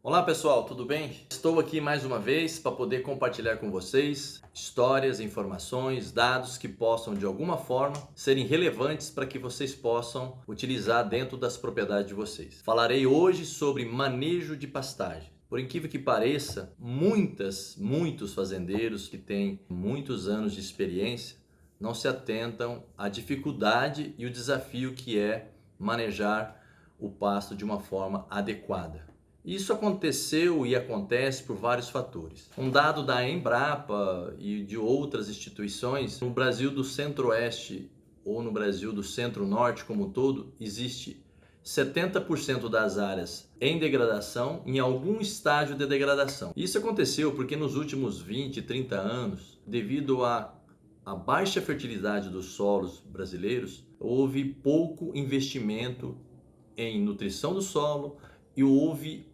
Olá pessoal, tudo bem? Estou aqui mais uma vez para poder compartilhar com vocês histórias, informações, dados que possam de alguma forma serem relevantes para que vocês possam utilizar dentro das propriedades de vocês. Falarei hoje sobre manejo de pastagem. Por incrível que pareça, muitos fazendeiros que têm muitos anos de experiência não se atentam à dificuldade e o desafio que é manejar o pasto de uma forma adequada. Isso aconteceu e acontece por vários fatores. Um dado da Embrapa e de outras instituições, no Brasil do Centro-Oeste ou no Brasil do Centro-Norte como um todo, existe 70% das áreas em degradação, em algum estágio de degradação. Isso aconteceu porque nos últimos 20, 30 anos, devido à baixa fertilidade dos solos brasileiros, houve pouco investimento em nutrição do solo e houve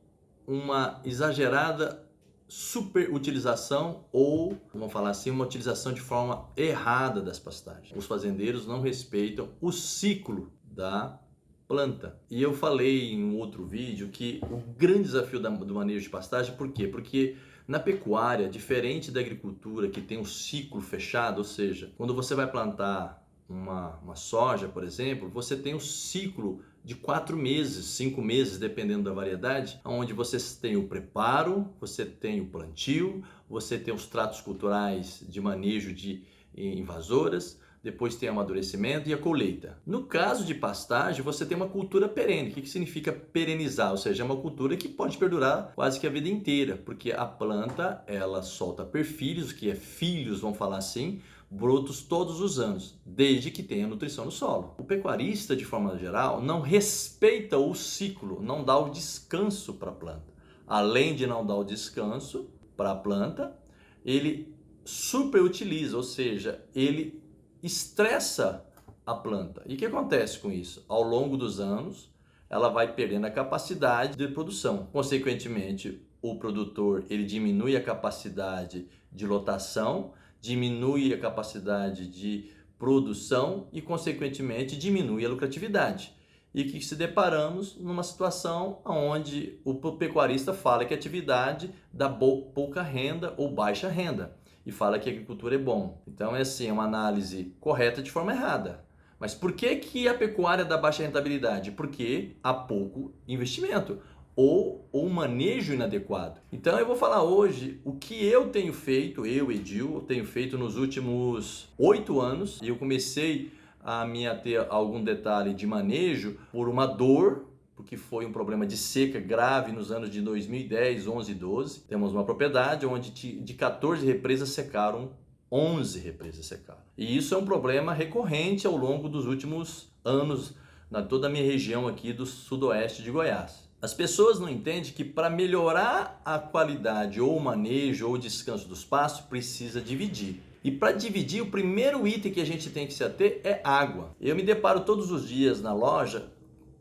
uma exagerada superutilização ou, vamos falar assim, uma utilização de forma errada das pastagens. Os fazendeiros não respeitam o ciclo da planta. E eu falei em um outro vídeo que o grande desafio do manejo de pastagem, por quê? Porque na pecuária, diferente da agricultura que tem um ciclo fechado, ou seja, quando você vai plantar uma soja, por exemplo, você tem um ciclo de 4 meses, 5 meses, dependendo da variedade, onde você tem o preparo, você tem o plantio, você tem os tratos culturais de manejo de invasoras, depois tem o amadurecimento e a colheita. No caso de pastagem, você tem uma cultura perene. O que significa perenizar? Ou seja, é uma cultura que pode perdurar quase que a vida inteira, porque a planta, ela solta perfilhos, que é filhos, vamos falar assim, brotos todos os anos, desde que tenha nutrição no solo. O pecuarista, de forma geral, não respeita o ciclo, não dá o descanso para a planta. Além de não dar o descanso para a planta, ele superutiliza, ou seja, ele estressa a planta. E o que acontece com isso? Ao longo dos anos, ela vai perdendo a capacidade de produção. Consequentemente, o produtor ele diminui a capacidade de lotação, diminui a capacidade de produção e, consequentemente, diminui a lucratividade. E que se deparamos numa situação onde o pecuarista fala que a atividade dá pouca renda ou baixa renda e fala que a agricultura é bom. Então é assim, é uma análise correta de forma errada. Mas por que a pecuária dá baixa rentabilidade? Porque há pouco investimento ou um manejo inadequado. Então eu vou falar hoje o que eu tenho feito, eu, Edil, tenho feito nos últimos 8 anos. E eu comecei a ter algum detalhe de manejo por uma dor, porque foi um problema de seca grave nos anos de 2010, 11 e 12. Temos uma propriedade onde de 14 represas secaram, 11 represas secaram. E isso é um problema recorrente ao longo dos últimos anos na toda a minha região aqui do sudoeste de Goiás. As pessoas não entendem que para melhorar a qualidade ou o manejo ou o descanso dos pastos precisa dividir. E para dividir, o primeiro item que a gente tem que se ater é água. Eu me deparo todos os dias na loja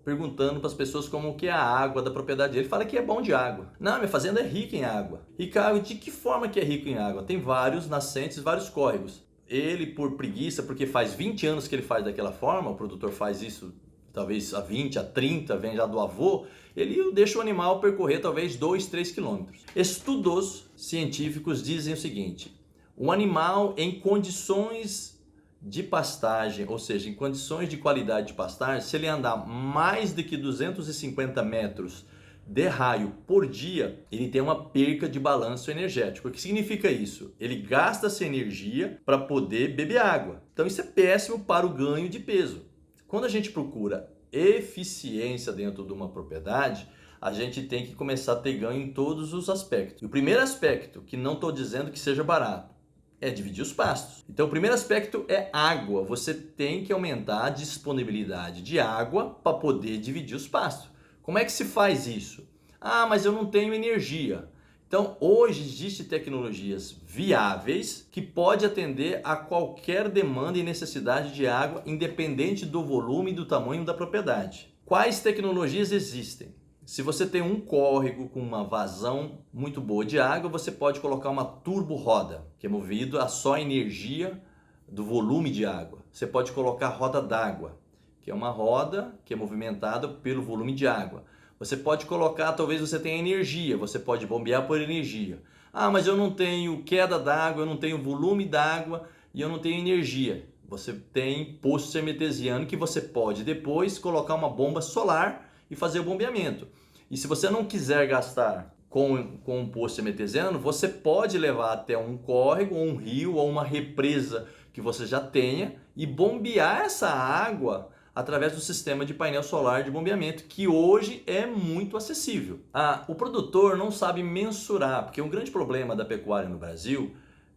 perguntando para as pessoas como que é a água da propriedade. Ele fala que é bom de água. Não, minha fazenda é rica em água. Ricardo, de que forma que é rico em água? Tem vários nascentes, vários córregos. Ele, por preguiça, porque faz 20 anos que ele faz daquela forma, o produtor faz isso talvez há 20, há 30, vem já do avô, ele deixa o animal percorrer talvez 2, 3 quilômetros. Estudos científicos dizem o seguinte: o animal em condições de pastagem, ou seja, em condições de qualidade de pastagem, se ele andar mais do que 250 metros de raio por dia, ele tem uma perca de balanço energético. O que significa isso? Ele gasta essa energia para poder beber água. Então isso é péssimo para o ganho de peso. Quando a gente procura eficiência dentro de uma propriedade, a gente tem que começar a ter ganho em todos os aspectos. E o primeiro aspecto, que não estou dizendo que seja barato, é dividir os pastos. Então o primeiro aspecto é água. Você tem que aumentar a disponibilidade de água para poder dividir os pastos. Como é que se faz isso? Ah, mas eu não tenho energia. Então hoje existem tecnologias viáveis que podem atender a qualquer demanda e necessidade de água, independente do volume e do tamanho da propriedade. Quais tecnologias existem? Se você tem um córrego com uma vazão muito boa de água, você pode colocar uma turbo-roda, que é movido a só energia do volume de água. Você pode colocar roda d'água, que é uma roda que é movimentada pelo volume de água. Você pode colocar, talvez você tenha energia, você pode bombear por energia. Ah, mas eu não tenho queda d'água, eu não tenho volume d'água e eu não tenho energia. Você tem poço semitesiano que você pode depois colocar uma bomba solar e fazer o bombeamento. E se você não quiser gastar com um poço semitesiano, você pode levar até um córrego, ou um rio, ou uma represa que você já tenha e bombear essa água através do sistema de painel solar de bombeamento, que hoje é muito acessível. O produtor não sabe mensurar, porque um grande problema da pecuária no Brasil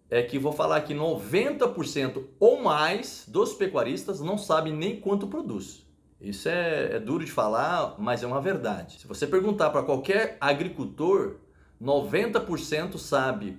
é que, vou falar que 90% ou mais dos pecuaristas não sabem nem quanto produz. Isso é duro de falar, mas é uma verdade. Se você perguntar para qualquer agricultor, 90% sabe,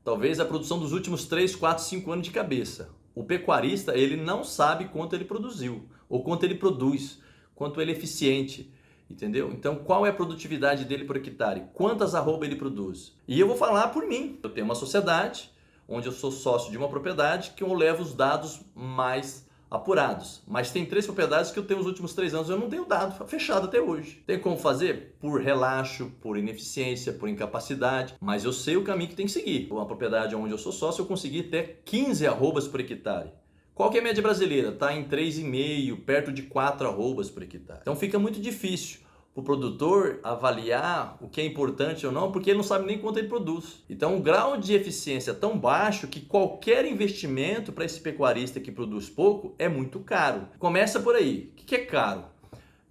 talvez, a produção dos últimos 3, 4, 5 anos de cabeça. O pecuarista, ele não sabe quanto ele produziu, ou quanto ele produz, quanto ele é eficiente, entendeu? Então, qual é a produtividade dele por hectare? Quantas arroba ele produz? E eu vou falar por mim. Eu tenho uma sociedade, onde eu sou sócio de uma propriedade, que eu levo os dados mais apurados. Mas tem 3 propriedades que eu tenho os últimos 3 anos, eu não tenho dado fechado até hoje. Tem como fazer? Por relaxo, por ineficiência, por incapacidade, mas eu sei o caminho que tem que seguir. Uma propriedade onde eu sou sócio, eu consegui até 15 arrobas por hectare. Qual que é a média brasileira? Está em 3,5, perto de 4 arrobas por hectare. Então fica muito difícil para o produtor avaliar o que é importante ou não, porque ele não sabe nem quanto ele produz. Então o grau de eficiência é tão baixo que qualquer investimento para esse pecuarista que produz pouco é muito caro. Começa por aí. O que é caro?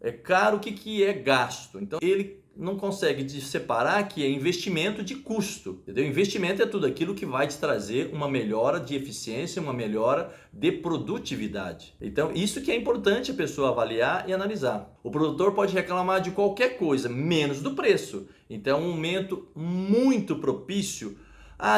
É caro, o que é gasto? Então ele não consegue separar que é investimento de custo. Entendeu? Investimento é tudo aquilo que vai te trazer uma melhora de eficiência, uma melhora de produtividade. Então isso que é importante a pessoa avaliar e analisar. O produtor pode reclamar de qualquer coisa, menos do preço. Então um momento muito propício.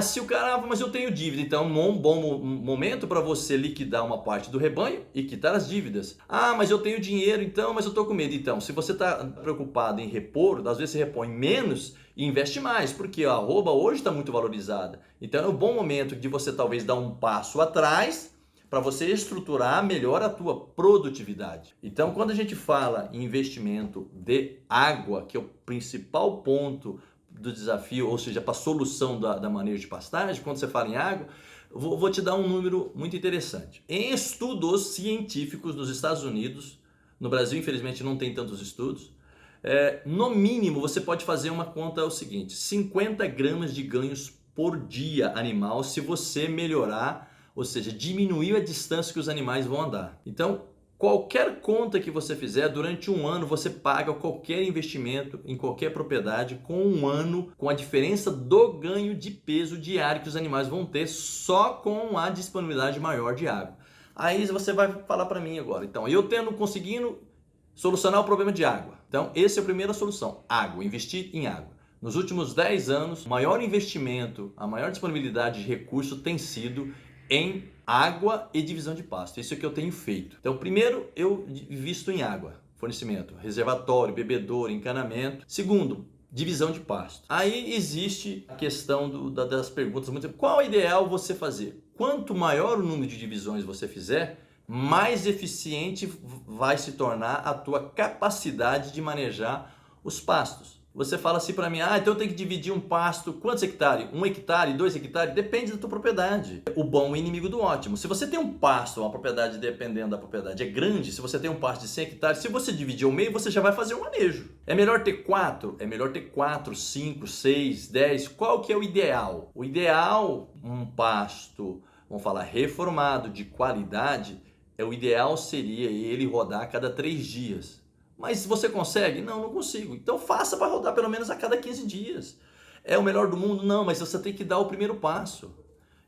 Se o cara, mas eu tenho dívida, então é um bom momento para você liquidar uma parte do rebanho e quitar as dívidas. Mas eu tenho dinheiro, então, mas eu estou com medo. Então, se você está preocupado em repor, às vezes você repõe menos e investe mais, porque a arroba hoje está muito valorizada. Então é um bom momento de você talvez dar um passo atrás para você estruturar melhor a tua produtividade. Então, quando a gente fala em investimento de água, que é o principal ponto do desafio, ou seja, para a solução da manejo de pastagem, quando você fala em água, vou te dar um número muito interessante. Em estudos científicos nos Estados Unidos, no Brasil infelizmente não tem tantos estudos, no mínimo você pode fazer uma conta, o seguinte: 50 gramas de ganhos por dia animal se você melhorar, ou seja, diminuir a distância que os animais vão andar. Então, qualquer conta que você fizer, durante um ano você paga qualquer investimento em qualquer propriedade com um ano, com a diferença do ganho de peso diário que os animais vão ter só com a disponibilidade maior de água. Aí você vai falar para mim agora, então, eu conseguindo solucionar o problema de água. Então, essa é a primeira solução, água, investir em água. Nos últimos 10 anos, o maior investimento, a maior disponibilidade de recurso tem sido em água e divisão de pasto. Isso é que eu tenho feito. Então, primeiro, eu invisto em água, fornecimento, reservatório, bebedouro, encanamento. Segundo, divisão de pasto. Aí existe a questão das perguntas. Qual é o ideal você fazer? Quanto maior o número de divisões você fizer, mais eficiente vai se tornar a tua capacidade de manejar os pastos. Você fala assim para mim, então eu tenho que dividir um pasto, quantos hectares? 1 hectare, 2 hectares? Depende da tua propriedade. O bom é inimigo do ótimo. Se você tem um pasto, uma propriedade, dependendo da propriedade, é grande, se você tem um pasto de 100 hectares, se você dividir ao meio, você já vai fazer um manejo. É melhor ter 4? É melhor ter 4, 5, 6, 10. Qual que é o ideal? O ideal, um pasto, vamos falar, reformado, de qualidade, o ideal seria ele rodar a cada 3 dias. Mas você consegue? Não consigo. Então faça para rodar pelo menos a cada 15 dias. É o melhor do mundo? Não, mas você tem que dar o primeiro passo.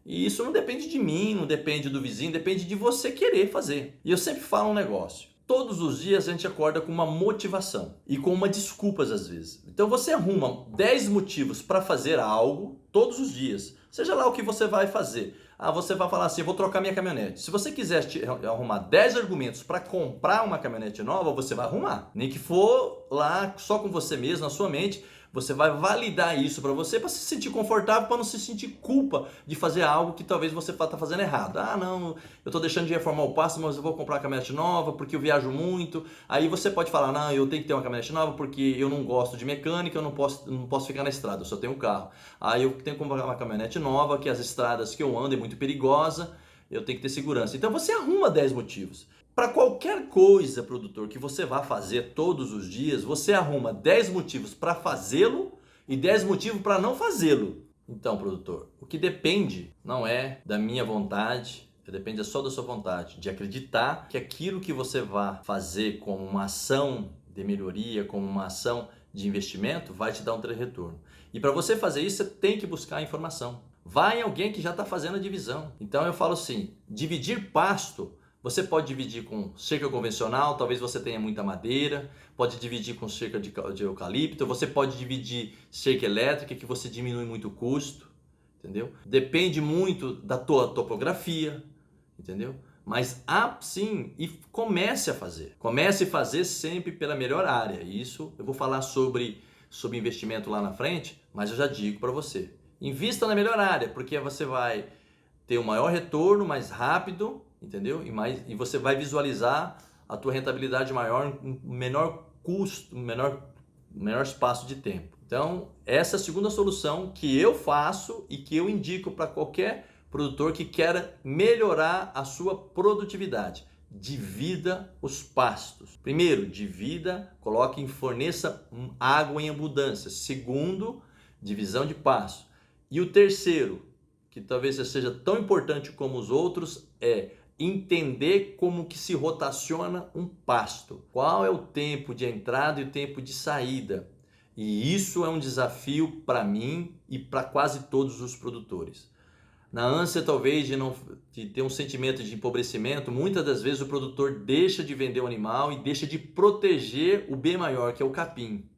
E isso não depende de mim, não depende do vizinho, depende de você querer fazer. E eu sempre falo um negócio. Todos os dias a gente acorda com uma motivação e com uma desculpa às vezes. Então você arruma 10 motivos para fazer algo todos os dias. Seja lá o que você vai fazer. Você vai falar assim, eu vou trocar minha caminhonete. Se você quiser arrumar 10 argumentos para comprar uma caminhonete nova, você vai arrumar. Nem que for lá só com você mesmo, na sua mente, Você vai validar isso para você, para se sentir confortável, para não se sentir culpa de fazer algo que talvez você está fazendo errado. Ah, não, eu estou deixando de reformar o pasto, mas eu vou comprar uma caminhonete nova porque eu viajo muito. Aí você pode falar, não, eu tenho que ter uma caminhonete nova porque eu não gosto de mecânica, eu não posso ficar na estrada, eu só tenho um carro. Aí eu tenho que comprar uma caminhonete nova, que as estradas que eu ando é muito perigosa, eu tenho que ter segurança. Então você arruma 10 motivos. Para qualquer coisa, produtor, que você vá fazer todos os dias, você arruma 10 motivos para fazê-lo e 10 motivos para não fazê-lo. Então, produtor, o que depende não é da minha vontade, depende só da sua vontade, de acreditar que aquilo que você vai fazer como uma ação de melhoria, como uma ação de investimento, vai te dar um retorno. E para você fazer isso, você tem que buscar informação. Vai em alguém que já está fazendo a divisão. Então eu falo assim, dividir pasto, você pode dividir com cerca convencional, talvez você tenha muita madeira, pode dividir com cerca de eucalipto, você pode dividir cerca elétrica, que você diminui muito o custo, entendeu? Depende muito da tua topografia, entendeu? Mas sim, e comece a fazer. Comece a fazer sempre pela melhor área. Isso eu vou falar sobre investimento lá na frente, mas eu já digo para você. Invista na melhor área, porque você vai ter um maior retorno, mais rápido, entendeu? E você vai visualizar a tua rentabilidade maior em menor custo, menor espaço de tempo. Então, essa é a segunda solução que eu faço e que eu indico para qualquer produtor que queira melhorar a sua produtividade. Divida os pastos. Primeiro, forneça água em abundância. Segundo, divisão de pasto. E o terceiro, que talvez seja tão importante como os outros, é entender como que se rotaciona um pasto. Qual é o tempo de entrada e o tempo de saída? E isso é um desafio para mim e para quase todos os produtores. Na ânsia talvez de ter um sentimento de empobrecimento, muitas das vezes o produtor deixa de vender o animal e deixa de proteger o bem maior, que é o capim.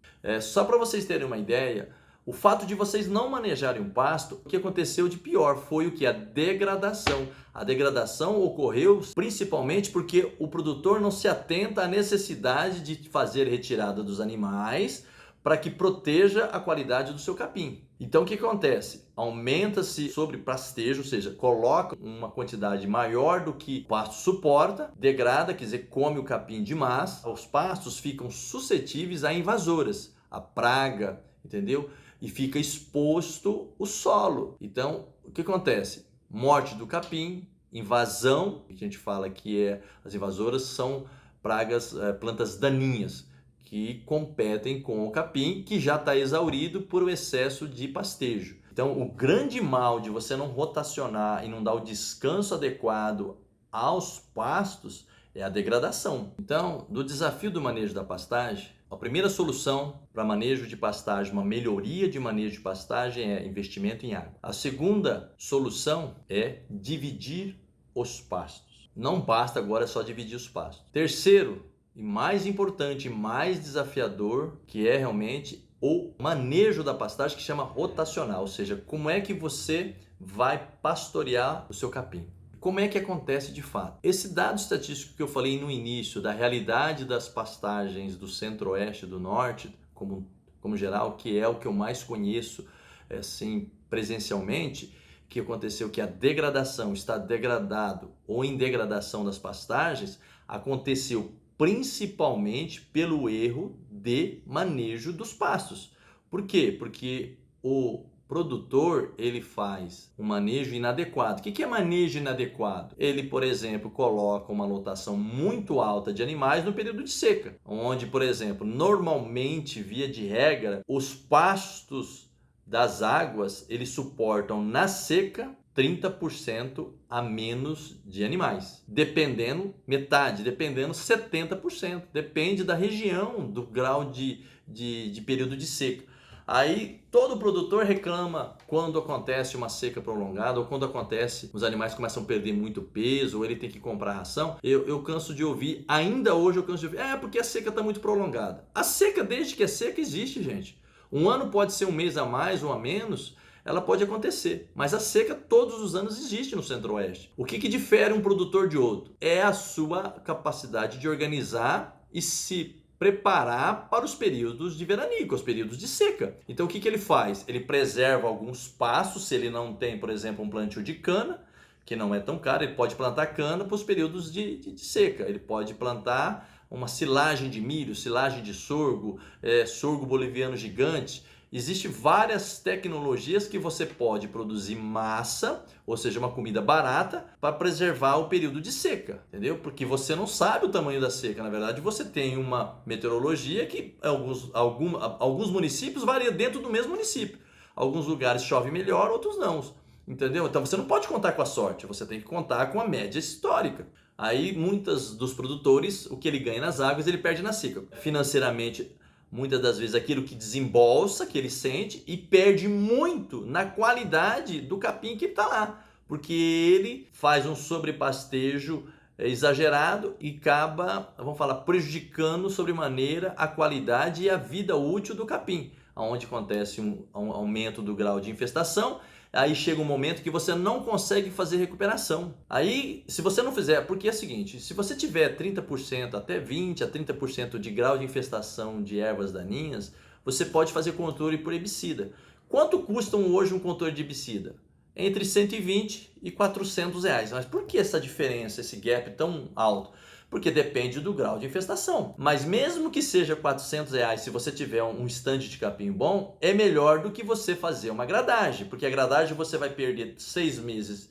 Só para vocês terem uma ideia, o fato de vocês não manejarem um pasto, o que aconteceu de pior foi o que? A degradação. A degradação ocorreu principalmente porque o produtor não se atenta à necessidade de fazer retirada dos animais para que proteja a qualidade do seu capim. Então o que acontece? Aumenta-se sobre pastejo, ou seja, coloca uma quantidade maior do que o pasto suporta, degrada, quer dizer, come o capim demais, os pastos ficam suscetíveis a invasoras, a praga, entendeu? E fica exposto o solo. Então, o que acontece? Morte do capim, invasão, que a gente fala que as invasoras são pragas, plantas daninhas, que competem com o capim, que já está exaurido por o excesso de pastejo. Então, o grande mal de você não rotacionar e não dar o descanso adequado aos pastos é a degradação. Então, do desafio do manejo da pastagem, a primeira solução para manejo de pastagem, uma melhoria de manejo de pastagem, é investimento em água. A segunda solução é dividir os pastos. Não basta agora só dividir os pastos. Terceiro, e mais importante, mais desafiador, que é realmente o manejo da pastagem, que chama rotacional, ou seja, como é que você vai pastorear o seu capim. Como é que acontece de fato? Esse dado estatístico que eu falei no início, da realidade das pastagens do centro-oeste e do norte, como geral, que é o que eu mais conheço assim, presencialmente, que aconteceu que a degradação, está degradado ou em degradação das pastagens, aconteceu principalmente pelo erro de manejo dos pastos. Por quê? Porque o produtor, ele faz um manejo inadequado. O que é manejo inadequado? Ele, por exemplo, coloca uma lotação muito alta de animais no período de seca, onde, por exemplo, normalmente, via de regra, os pastos das águas, eles suportam na seca 30% a menos de animais, dependendo, metade, dependendo 70%, depende da região, do grau de período de seca. Aí todo produtor reclama quando acontece uma seca prolongada ou quando acontece, os animais começam a perder muito peso ou ele tem que comprar ração. Eu canso de ouvir, ainda hoje eu canso de ouvir, porque a seca está muito prolongada. A seca, desde que é seca, existe, gente. Um ano pode ser um mês a mais ou a menos, ela pode acontecer, mas a seca todos os anos existe no Centro-Oeste. O que difere um produtor de outro? É a sua capacidade de organizar e se preparar para os períodos de veranico, os períodos de seca. Então o que ele faz? Ele preserva alguns pastos, se ele não tem, por exemplo, um plantio de cana, que não é tão caro, ele pode plantar cana para os períodos de seca. Ele pode plantar uma silagem de milho, silagem de sorgo, sorgo boliviano gigante. Existem várias tecnologias que você pode produzir massa, ou seja, uma comida barata, para preservar o período de seca, entendeu? Porque você não sabe o tamanho da seca. Na verdade, você tem uma meteorologia que alguns municípios varia dentro do mesmo município. Alguns lugares chove melhor, outros não. Entendeu? Então você não pode contar com a sorte, você tem que contar com a média histórica. Aí muitos dos produtores, o que ele ganha nas águas, ele perde na seca. Financeiramente, muitas das vezes aquilo que desembolsa, que ele sente, e perde muito na qualidade do capim que está lá. Porque ele faz um sobrepastejo exagerado e acaba, vamos falar, prejudicando sobremaneira a qualidade e a vida útil do capim. Onde acontece um aumento do grau de infestação. Aí chega um momento que você não consegue fazer recuperação. Aí, se você não fizer, porque é o seguinte, se você tiver 30%, até 20% a 30% de grau de infestação de ervas daninhas, você pode fazer controle por herbicida. Quanto custa hoje um controle de herbicida? Entre 120 e 400 reais. Mas por que essa diferença, esse gap tão alto? Porque depende do grau de infestação. Mas mesmo que seja 400 reais, se você tiver um estande de capim bom, é melhor do que você fazer uma gradagem. Porque a gradagem você vai perder 6 meses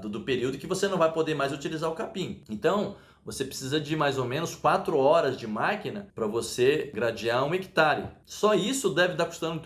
do período que você não vai poder mais utilizar o capim. Então, você precisa de mais ou menos 4 horas de máquina para você gradear 1 hectare. Só isso deve estar custando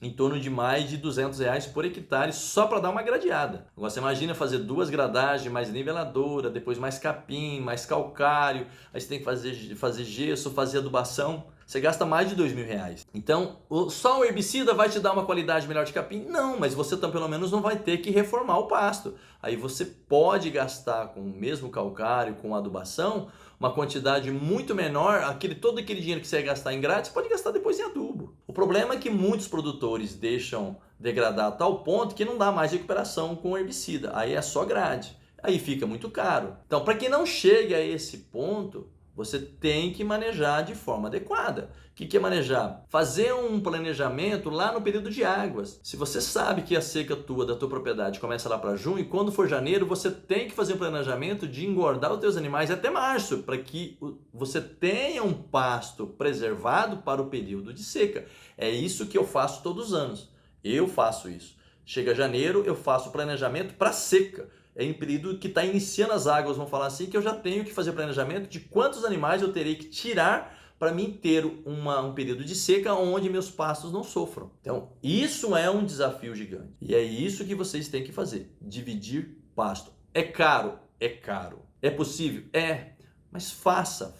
em torno de mais de 200 reais por hectare só para dar uma gradeada. Agora você imagina fazer 2 gradagens, mais niveladora, depois mais capim, mais calcário, aí você tem que fazer gesso, fazer adubação. Você gasta mais de 2 mil reais. Então, só o herbicida vai te dar uma qualidade melhor de capim? Não, mas você pelo menos não vai ter que reformar o pasto. Aí você pode gastar com o mesmo calcário, com adubação, uma quantidade muito menor. Todo aquele dinheiro que você ia gastar em grade, você pode gastar depois em adubo. O problema é que muitos produtores deixam degradar a tal ponto que não dá mais recuperação com o herbicida. Aí é só grade. Aí fica muito caro. Então, para que não chegue a esse ponto, você tem que manejar de forma adequada. O que é manejar? Fazer um planejamento lá no período de águas. Se você sabe que a seca da tua propriedade começa lá para junho, e quando for janeiro, você tem que fazer um planejamento de engordar os teus animais até março, para que você tenha um pasto preservado para o período de seca. É isso que eu faço todos os anos. Eu faço isso. Chega janeiro, eu faço o planejamento para seca. É em período que está iniciando as águas, vamos falar assim, que eu já tenho que fazer planejamento de quantos animais eu terei que tirar para mim ter um período de seca onde meus pastos não sofram. Então, isso é um desafio gigante. E é isso que vocês têm que fazer, dividir pasto. É caro? É caro. É possível? É. Mas faça.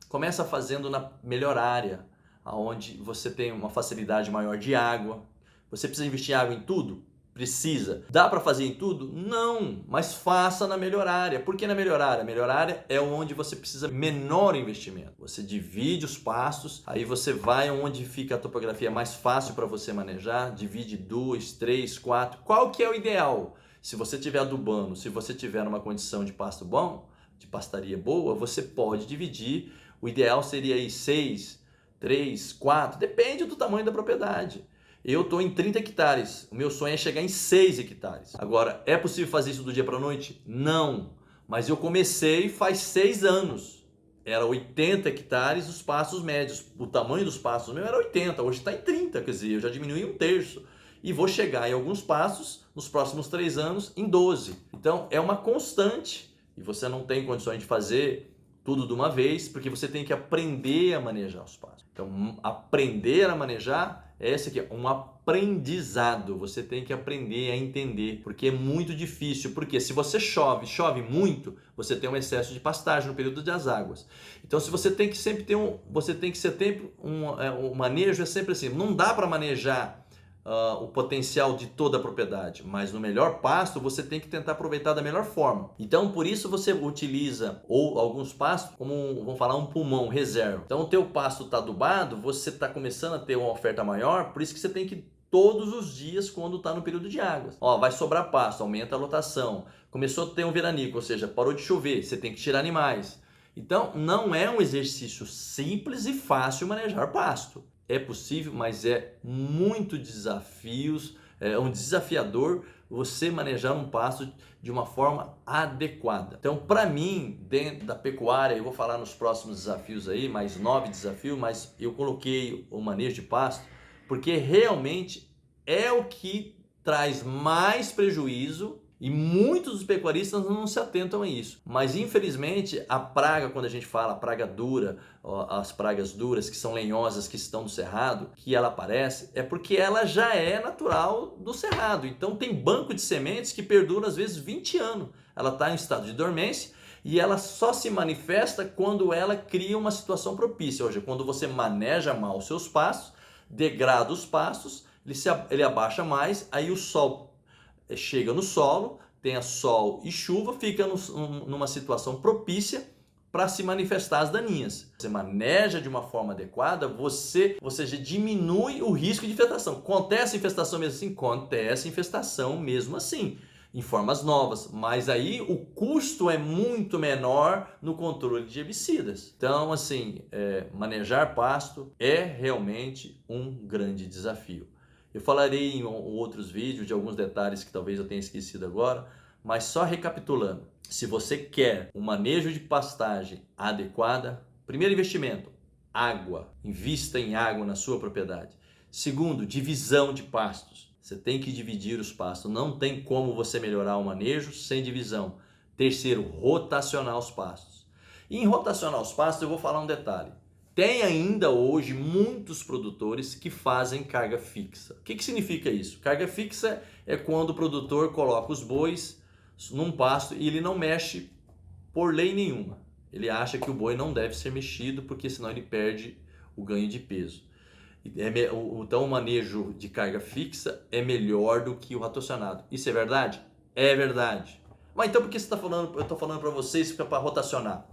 Começa fazendo na melhor área, onde você tem uma facilidade maior de água. Você precisa investir água em tudo? Precisa. Dá para fazer em tudo? Não, mas faça na melhor área. Por que na melhor área? A melhor área é onde você precisa menor investimento. Você divide os pastos, aí você vai onde fica a topografia mais fácil para você manejar, divide 2, 3, 4. Qual que é o ideal? Se você tiver adubando, se você tiver uma condição de pasto bom, de pastaria boa, você pode dividir. O ideal seria aí 6, 3, 4, depende do tamanho da propriedade. Eu estou em 30 hectares, o meu sonho é chegar em 6 hectares. Agora, é possível fazer isso do dia para a noite? Não, mas eu comecei faz 6 anos. Era 80 hectares os pastos médios. O tamanho dos pastos meu era 80, hoje está em 30, quer dizer, eu já diminui 1/3. E vou chegar em alguns pastos, nos próximos 3 anos, em 12. Então, é uma constante. E você não tem condições de fazer tudo de uma vez, porque você tem que aprender a manejar os pastos. Então, aprender a manejar, esse aqui é um aprendizado. Você tem que aprender a entender, porque é muito difícil. Porque se você chove muito, você tem um excesso de pastagem no período das águas. Então, se você tem que sempre ter o manejo é sempre assim. Não dá para manejar o potencial de toda a propriedade, mas no melhor pasto você tem que tentar aproveitar da melhor forma. Então, por isso você utiliza alguns pastos como, vamos falar, um pulmão, reserva. Então, o teu pasto está adubado, você está começando a ter uma oferta maior, por isso que você tem que todos os dias quando está no período de águas. Vai sobrar pasto, aumenta a lotação. Começou a ter um veranico, ou seja, parou de chover, você tem que tirar animais. Então, não é um exercício simples e fácil manejar pasto. É possível, mas é muito desafios, é um desafiador você manejar um pasto de uma forma adequada. Então, para mim, dentro da pecuária, eu vou falar nos próximos desafios aí, mais 9 desafios, mas eu coloquei o manejo de pasto porque realmente é o que traz mais prejuízo e muitos dos pecuaristas não se atentam a isso. Mas infelizmente a praga, quando a gente fala praga dura, as pragas duras que são lenhosas, que estão no cerrado, que ela aparece, é porque ela já é natural do cerrado. Então tem banco de sementes que perdura às vezes 20 anos. Ela está em estado de dormência e ela só se manifesta quando ela cria uma situação propícia. Ou seja, quando você maneja mal os seus pastos, degrada os pastos, ele abaixa mais, aí o sol chega no solo, tenha sol e chuva, fica numa situação propícia para se manifestar as daninhas. Você maneja de uma forma adequada, você já diminui o risco de infestação. Acontece infestação mesmo assim? Acontece infestação mesmo assim, em formas novas, mas aí o custo é muito menor no controle de herbicidas. Então, assim, manejar pasto é realmente um grande desafio. Eu falarei em outros vídeos de alguns detalhes que talvez eu tenha esquecido agora, mas só recapitulando. Se você quer um manejo de pastagem adequada, primeiro investimento, água. Invista em água na sua propriedade. Segundo, divisão de pastos. Você tem que dividir os pastos. Não tem como você melhorar o manejo sem divisão. Terceiro, rotacionar os pastos. E em rotacionar os pastos eu vou falar um detalhe. Tem ainda hoje muitos produtores que fazem carga fixa. O que significa isso? Carga fixa é quando o produtor coloca os bois num pasto e ele não mexe por lei nenhuma. Ele acha que o boi não deve ser mexido porque senão ele perde o ganho de peso. Então o manejo de carga fixa é melhor do que o rotacionado. Isso é verdade? É verdade. Mas então por que você está falando? Eu estou falando para vocês que é para rotacionar.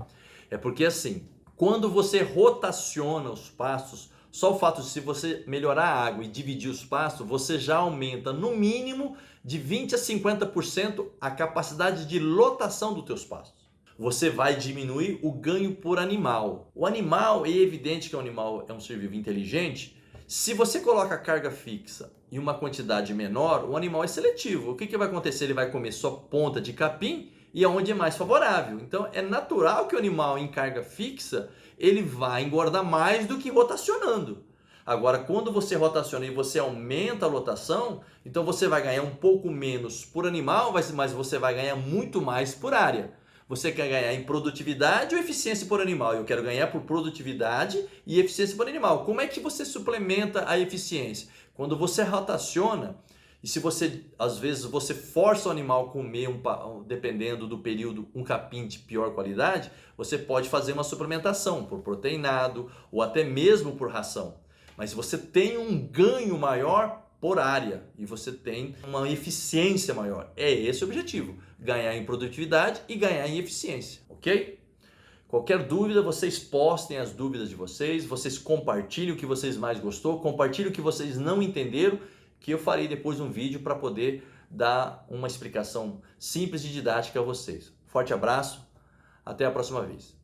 É porque assim, quando você rotaciona os pastos, só o fato de se você melhorar a água e dividir os pastos, você já aumenta no mínimo de 20 a 50% a capacidade de lotação dos teus pastos. Você vai diminuir o ganho por animal. O animal, é evidente que o animal é um ser vivo inteligente. Se você coloca carga fixa e uma quantidade menor, o animal é seletivo. O que vai acontecer? Ele vai comer só ponta de capim e aonde é mais favorável. Então é natural que o animal em carga fixa ele vai engordar mais do que rotacionando. Agora, quando você rotaciona e você aumenta a lotação, então você vai ganhar um pouco menos por animal, mas você vai ganhar muito mais por área. Você quer ganhar em produtividade ou eficiência por animal? Eu quero ganhar por produtividade e eficiência por animal. Como é que você suplementa a eficiência? Quando você rotaciona, e se você, às vezes, você força o animal a comer, dependendo do período, um capim de pior qualidade, você pode fazer uma suplementação por proteinado ou até mesmo por ração. Mas você tem um ganho maior por área e você tem uma eficiência maior. É esse o objetivo, ganhar em produtividade e ganhar em eficiência, ok? Qualquer dúvida, vocês postem as dúvidas de vocês compartilhem o que vocês mais gostou, compartilhem o que vocês não entenderam, que eu farei depois um vídeo para poder dar uma explicação simples e didática a vocês. Forte abraço, até a próxima vez.